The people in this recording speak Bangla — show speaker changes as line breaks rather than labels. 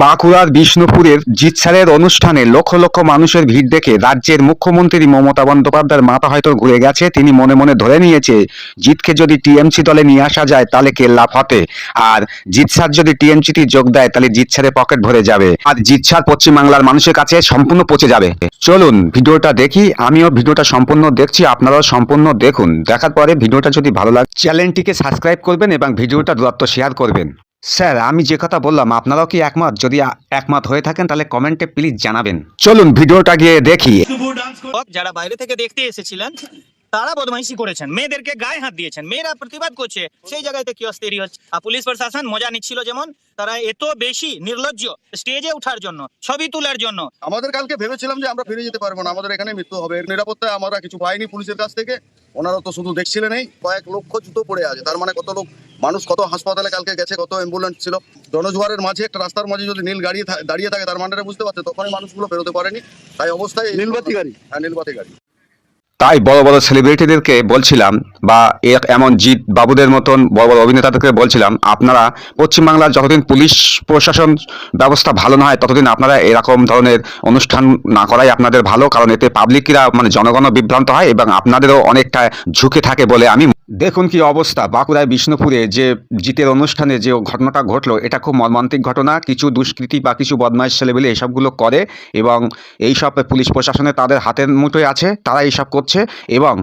বাঁকুড়ার বিষ্ণুপুরের জিতসারের অনুষ্ঠানে লক্ষ লক্ষ মানুষের ভিড় দেখে রাজ্যের মুখ্যমন্ত্রী মমতা বন্দ্যোপাধ্যায়ের মাথা হয়তো ঘুরে গেছে। তিনি মনে মনে ধরে নিয়েছে, জিতকে যদি টিএমসি দলে নিয়ে আসা যায় তাহলে কেল্লা ফতে, আর জিতসার যদি টিএমসিতে যোগ দেয় তাহলে জিতসারের পকেট ভরে যাবে, আর জিতসার পশ্চিমবাংলার মানুষের কাছে সম্পূর্ণ পচে যাবে। চলুন ভিডিওটা দেখি। আমিও ভিডিওটা সম্পূর্ণ দেখছি, আপনারাও সম্পূর্ণ দেখুন। দেখার পরে ভিডিওটা যদি ভালো লাগে চ্যানেলটিকে সাবস্ক্রাইব করবেন এবং ভিডিওটা দ্রুত শেয়ার করবেন। স্যার, আমি যে কথা বললাম আপনারাও কি একমত? যদি একমত হয়ে থাকেন তাহলে কমেন্টে প্লিজ জানাবেন। চলুন ভিডিওটা গিয়ে দেখি।
যারা বাইরে থেকে দেখতে এসেছিলেন তারা বদমাইশি করেছেন, মেয়েদেরকে গায়ে হাত দিয়েছেন, মেয়েরা প্রতিবাদ করছে, সেই জায়গাতে কি অস্থির হচ্ছে। আর পুলিশ প্রশাসন মজা নিচ্ছিল, যেমন তারা এত বেশি নির্লজ্জ স্টেজে ওঠার জন্য, ছবি তোলার জন্য।
আমাদের কালকে ভেবেছিলাম যে আমরা ফিরে যেতে পারবো না, আমাদের এখানে মৃত্যু হবে। এর নিরাপত্তায় আমরা কিছু পাইনি পুলিশের কাছ থেকে। ওনারা তো শুধু দেখছিলেন, এই কয়েক লক্ষ জুতো পড়ে আছে, তার মানে কত লোক মানুষ, কত হাসপাতালে কালকে গেছে, কত অ্যাম্বুলেন্স ছিল। জনজোয়ারের মাঝে একটা রাস্তার মাঝে যদি নীল গাড়ি দাঁড়িয়ে থাকে, তার মানে বুঝতে পারছে তখনই মানুষগুলো বেরোতে পারেনি। তাই অবস্থায় নীলবাতি গাড়ি, হ্যাঁ নীলবাতি গাড়ি।
তাই বড় বড় সেলিব্রিটিদেরকে বলছিলাম, বা এমন জিৎ বাবুদের মতন বড় বড় অভিনেতাদেরকে বলছিলাম, আপনারা পশ্চিমবাংলার যতদিন পুলিশ প্রশাসন ব্যবস্থা ভালো না হয় ততদিন আপনারা এরকম ধরনের অনুষ্ঠান না করাই আপনাদের ভালো। কারণ এতে পাবলিকরা মানে জনগণও বিভ্রান্ত হয় এবং আপনাদেরও অনেকটা ঝুঁকে থাকে বলে আমি। দেখুন কি অবস্থা বাঁকুড়ায় বিষ্ণুপুরে যে জিতের অনুষ্ঠানে যে ঘটনাটা ঘটলো, এটা খুব মর্মান্তিক ঘটনা। কিছু দুষ্কৃতী বা কিছু বদমাইশ ছেলেবেলে এসবগুলো করে এবং এইসব পুলিশ প্রশাসনে তাদের হাতের মুঠোয় আছে, তারা এইসব করছে। এবং